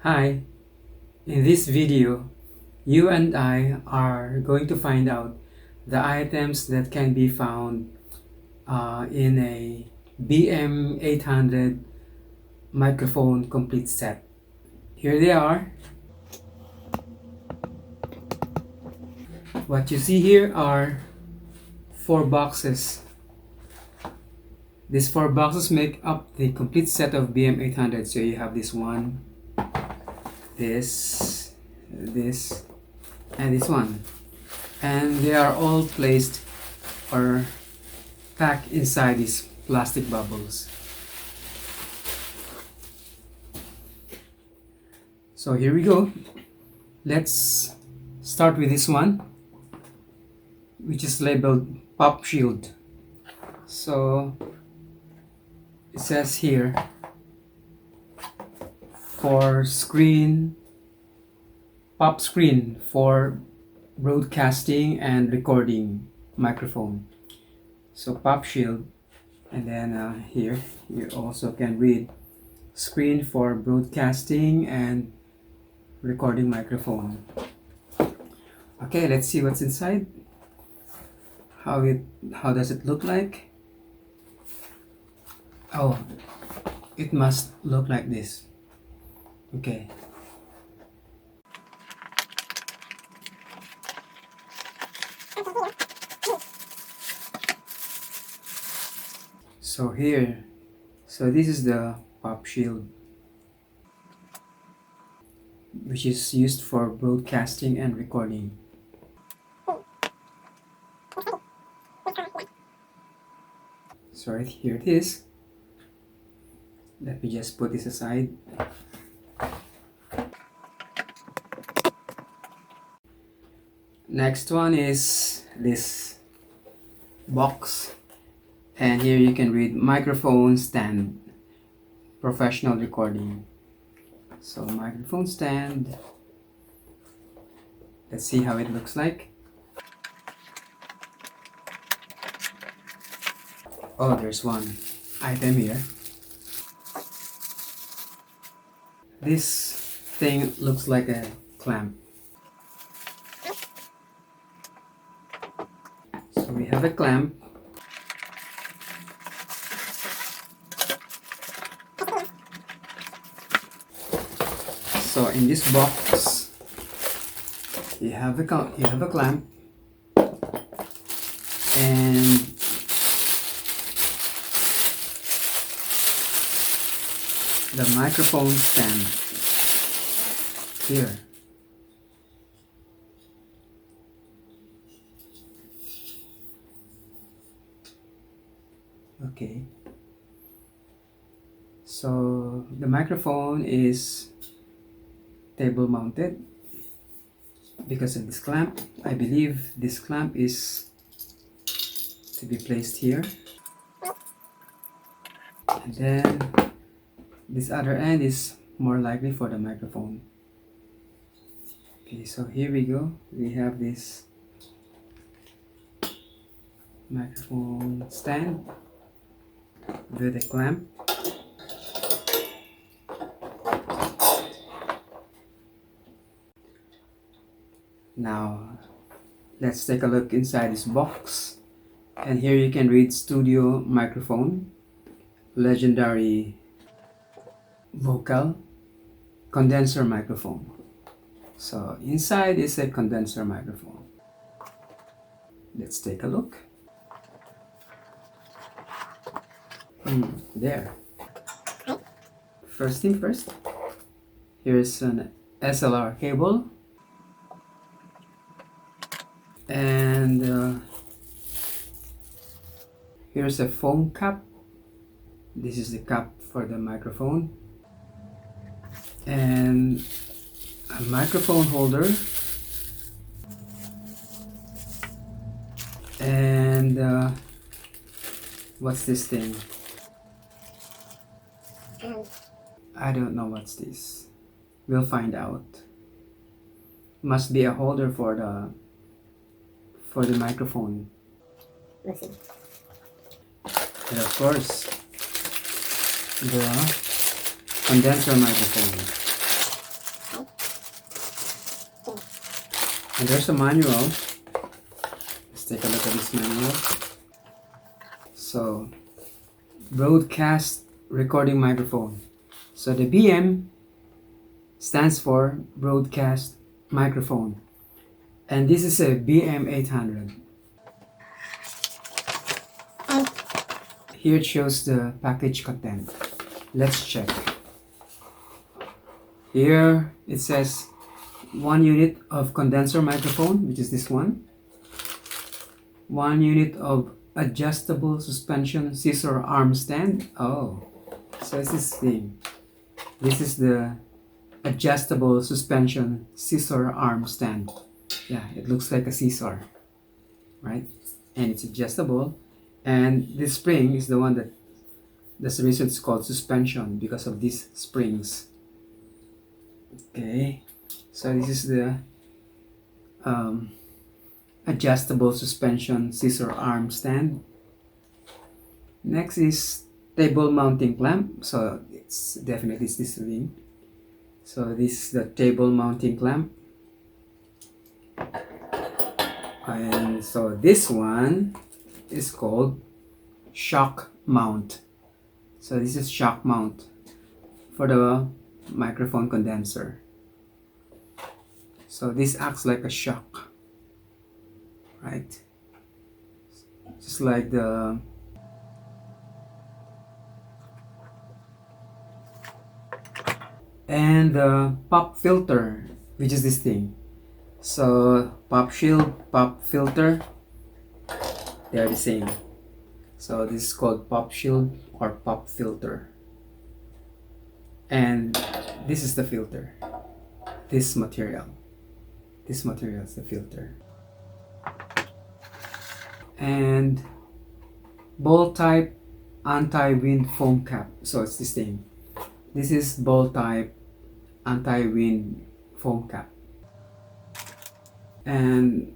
Hi, in this video, you and I are going to find out the items that can be found in a BM800 microphone complete set. Here they are. What you see here are 4 boxes. These 4 boxes make up the complete set of BM800. So you have this one, this, and this one. And they are all placed or packed inside these plastic bubbles. So here we go. Let's start with this one, which is labeled Pop Shield. So it says here for screen, pop screen for broadcasting and recording microphone. So Pop Shield, and then here you also can read screen for broadcasting and recording microphone. Okay, let's see what's inside. How does it look like? Oh, it must look like this. Okay. So this is the Pop Shield, which is used for broadcasting and recording. So right here it is. Let me just put this aside. Next one is this box, and here you can read microphone stand, professional recording. So microphone stand, let's see how it looks like. Oh, there's one item here. This thing looks like a clamp. So we have a clamp. So in this box, you have a clamp, and the microphone stand here. Okay. So the microphone is table mounted because of this clamp. I believe this clamp is to be placed here, and then this other end is more likely for the microphone. Okay, so here we go. We have this microphone stand with a clamp. Now let's take a look inside this box, and here you can read studio microphone, legendary vocal, condenser microphone. So inside is a condenser microphone. Let's take a look. There. First thing first, here's an SLR cable, and here's a foam cap. This is the cap for the microphone, and a microphone holder, and what's this thing? I don't know what's this. We'll find out. Must be a holder for the microphone. Let's see. And of course, the condenser microphone. And there's a manual. Let's take a look at this manual. So, broadcast recording microphone. So the BM stands for broadcast microphone. And this is a BM800. Here it shows the package content. Let's check. Here it says 1 unit of condenser microphone, which is this one. 1 unit of adjustable suspension scissor arm stand. Oh, so it's this thing. This is the adjustable suspension scissor arm stand. Yeah, it looks like a scissor, right? And it's adjustable. And this spring is the one that's the reason it's called suspension, because of these springs. Okay, so this is the adjustable suspension scissor arm stand. Next is table mounting clamp. So it's definitely this thing. So this is the table mounting clamp. And so this one is called shock mount. So this is shock mount for the microphone condenser. So this acts like a shock, right? Just like the and the pop filter, which is this thing. So pop shield, pop filter, they are the same. So this is called pop shield or pop filter. And this is the filter. This material is the filter. And ball type anti-wind foam cap. So it's this thing. This is ball type anti-wind foam cap. And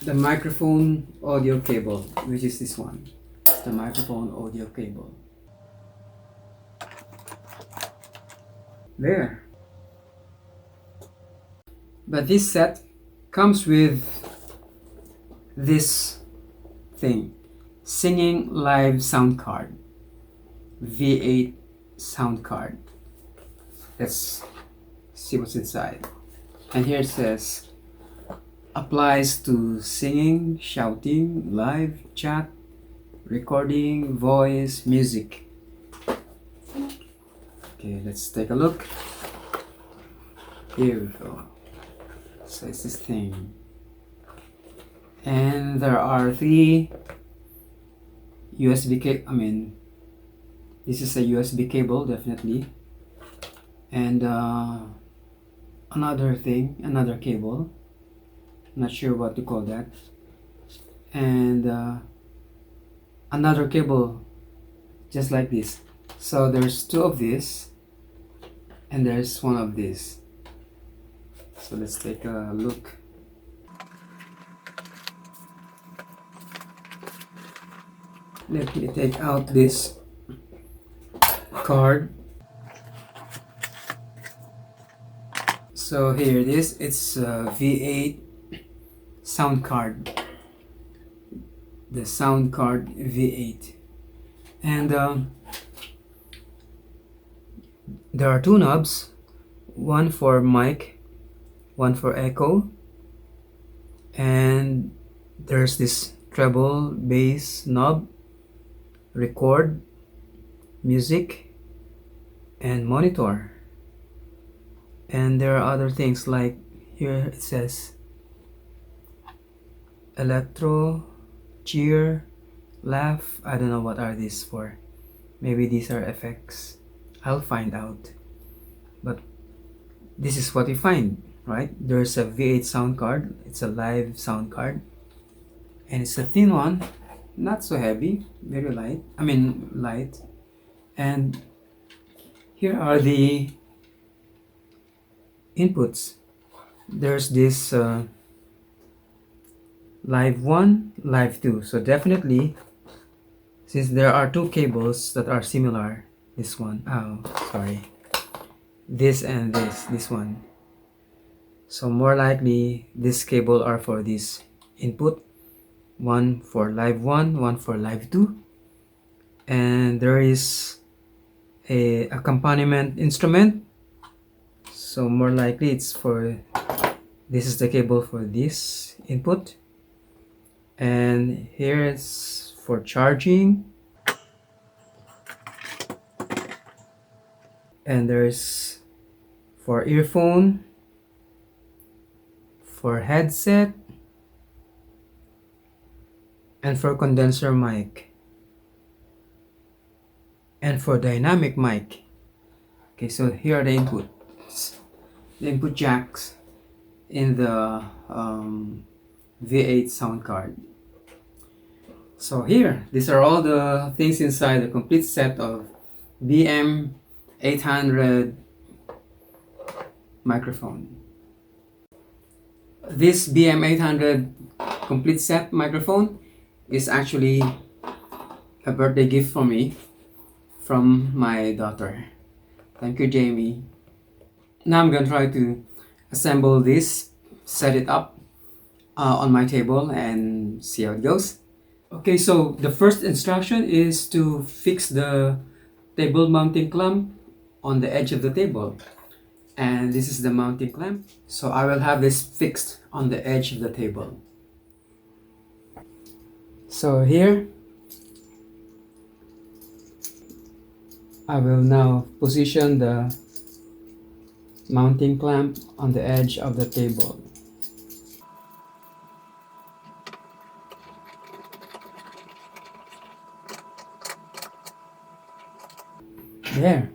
the microphone audio cable, which is this one. The microphone audio cable. There. But this set comes with this thing, Singing Live sound card, V8 sound card. Let's see what's inside. And here it says, applies to singing, shouting, live chat, recording, voice, music. Okay, let's take a look. Here we go. So it's this thing. And there are 3 USB cable. This is a USB cable, definitely. And another cable. Not sure what to call that. And another cable, just like this. So there's 2 of this, and there's 1 of this. So let's take a look. Let me take out this card. So here it is. It's a V8 sound card. The sound card V8. And there are 2 knobs. One for mic, one for echo. And there's this treble bass knob, record, music, and monitor. And there are other things, like here it says electro, cheer, laugh. I don't know what are these for. Maybe these are effects. I'll find out. But this is what you find, right? There's a V8 sound card. It's a live sound card. And it's a thin one, not so heavy, very light. Light. And here are the inputs. There's this live 1, live 2. So definitely, since there are 2 cables that are similar, this one, this and this one. So more likely this cable are for this input, one for live 1, one for live 2, and there is a accompaniment instrument, so more likely it's for, this is the cable for this input, and here it's for charging, and there's for earphone, for headset, and for condenser mic, and for dynamic mic. Okay, so here are the inputs, the input jacks in the V8 sound card. So here, these are all the things inside the complete set of BM800 microphone. This BM800 complete set microphone is actually a birthday gift for me from my daughter. Thank you, Jamie. Now I'm gonna try to assemble this, set it up on my table and see how it goes. Okay, so the first instruction is to fix the table mounting clamp on the edge of the table. And this is the mounting clamp. So I will have this fixed on the edge of the table. So here, I will now position the mounting clamp on the edge of the table. There.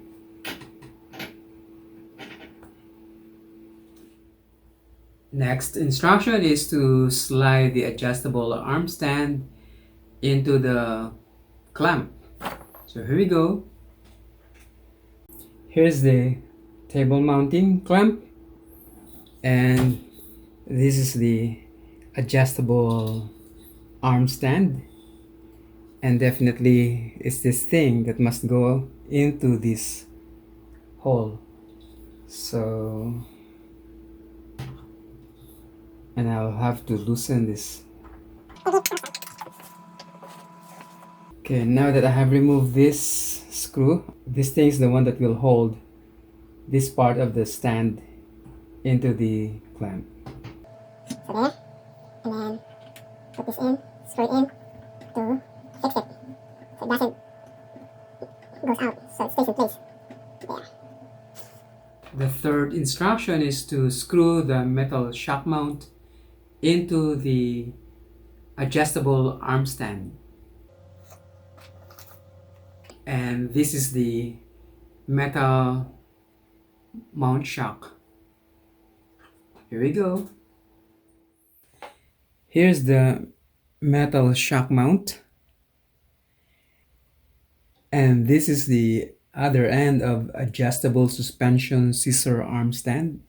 Next instruction is to slide the adjustable arm stand into the clamp. So here we go. Here's the table mounting clamp, and this is the adjustable arm stand, and definitely it's this thing that must go into this hole. So, and I'll have to loosen this. Okay, now that I have removed this screw, this thing is the one that will hold this part of the stand into the clamp. So there, and then put this in, screw it in to fix it. So it doesn't goes out, so it stays in place. There. The third instruction is to screw the metal shock mount into the adjustable arm stand. And this is the metal mount shock. Here we go. Here's the metal shock mount, and this is the other end of adjustable suspension scissor arm stand,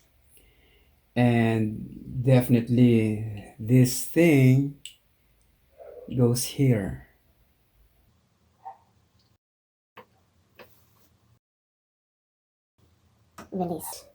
and definitely this thing goes here. Release.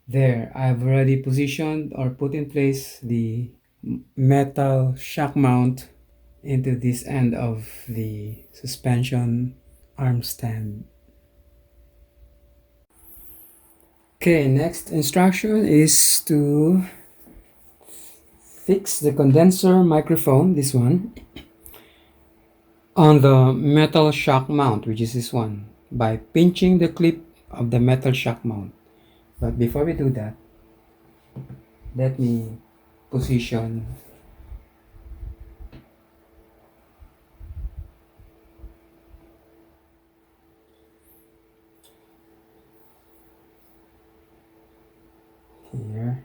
There, I've already positioned or put in place the metal shock mount into this end of the suspension arm stand. Okay, next instruction is to fix the condenser microphone, this one, on the metal shock mount, which is this one, by pinching the clip of the metal shock mount. But before we do that, Let me position here.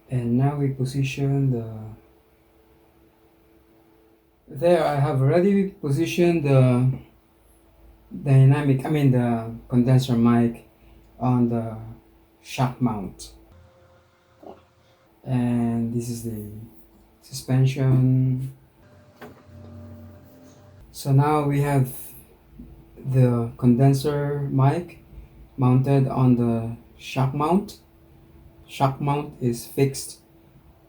And now we position the there. I have already positioned the the condenser mic on the shock mount, and this is the suspension. So now we have the condenser mic mounted on the shock mount. Shock mount is fixed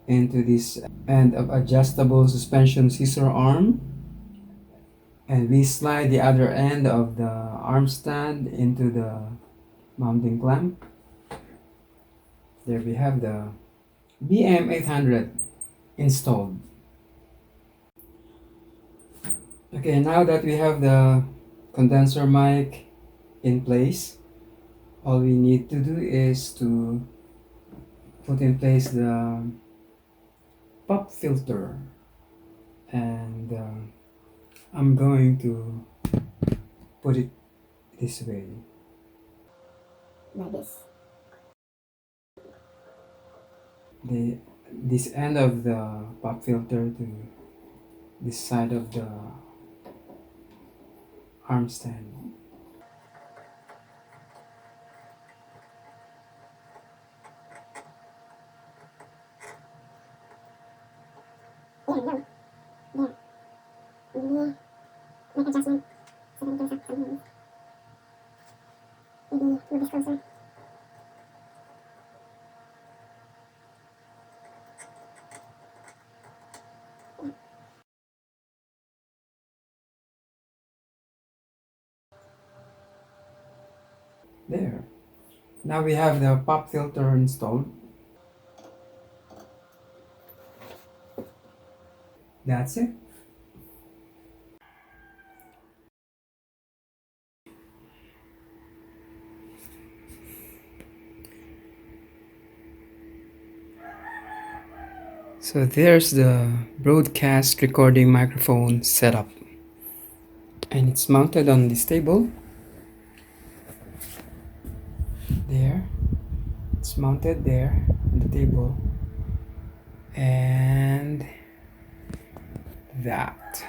into this end of adjustable suspension scissor arm, and we slide the other end of the arm stand into the mounting clamp. There we have the BM800 installed. Okay, now that we have the condenser mic in place, all we need to do is to put in place the pop filter, and I'm going to put it this way. Like this. This end of the pop filter to this side of the arm stand. There, no. There. Maybe make adjustment so that it goes up from here. Maybe move this closer. There. Now we have the pop filter installed. That's it. So there's the broadcast recording microphone setup, and it's mounted on this table. There, it's mounted there on the table, and that.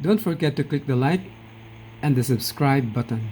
Don't forget to click the like and the subscribe button.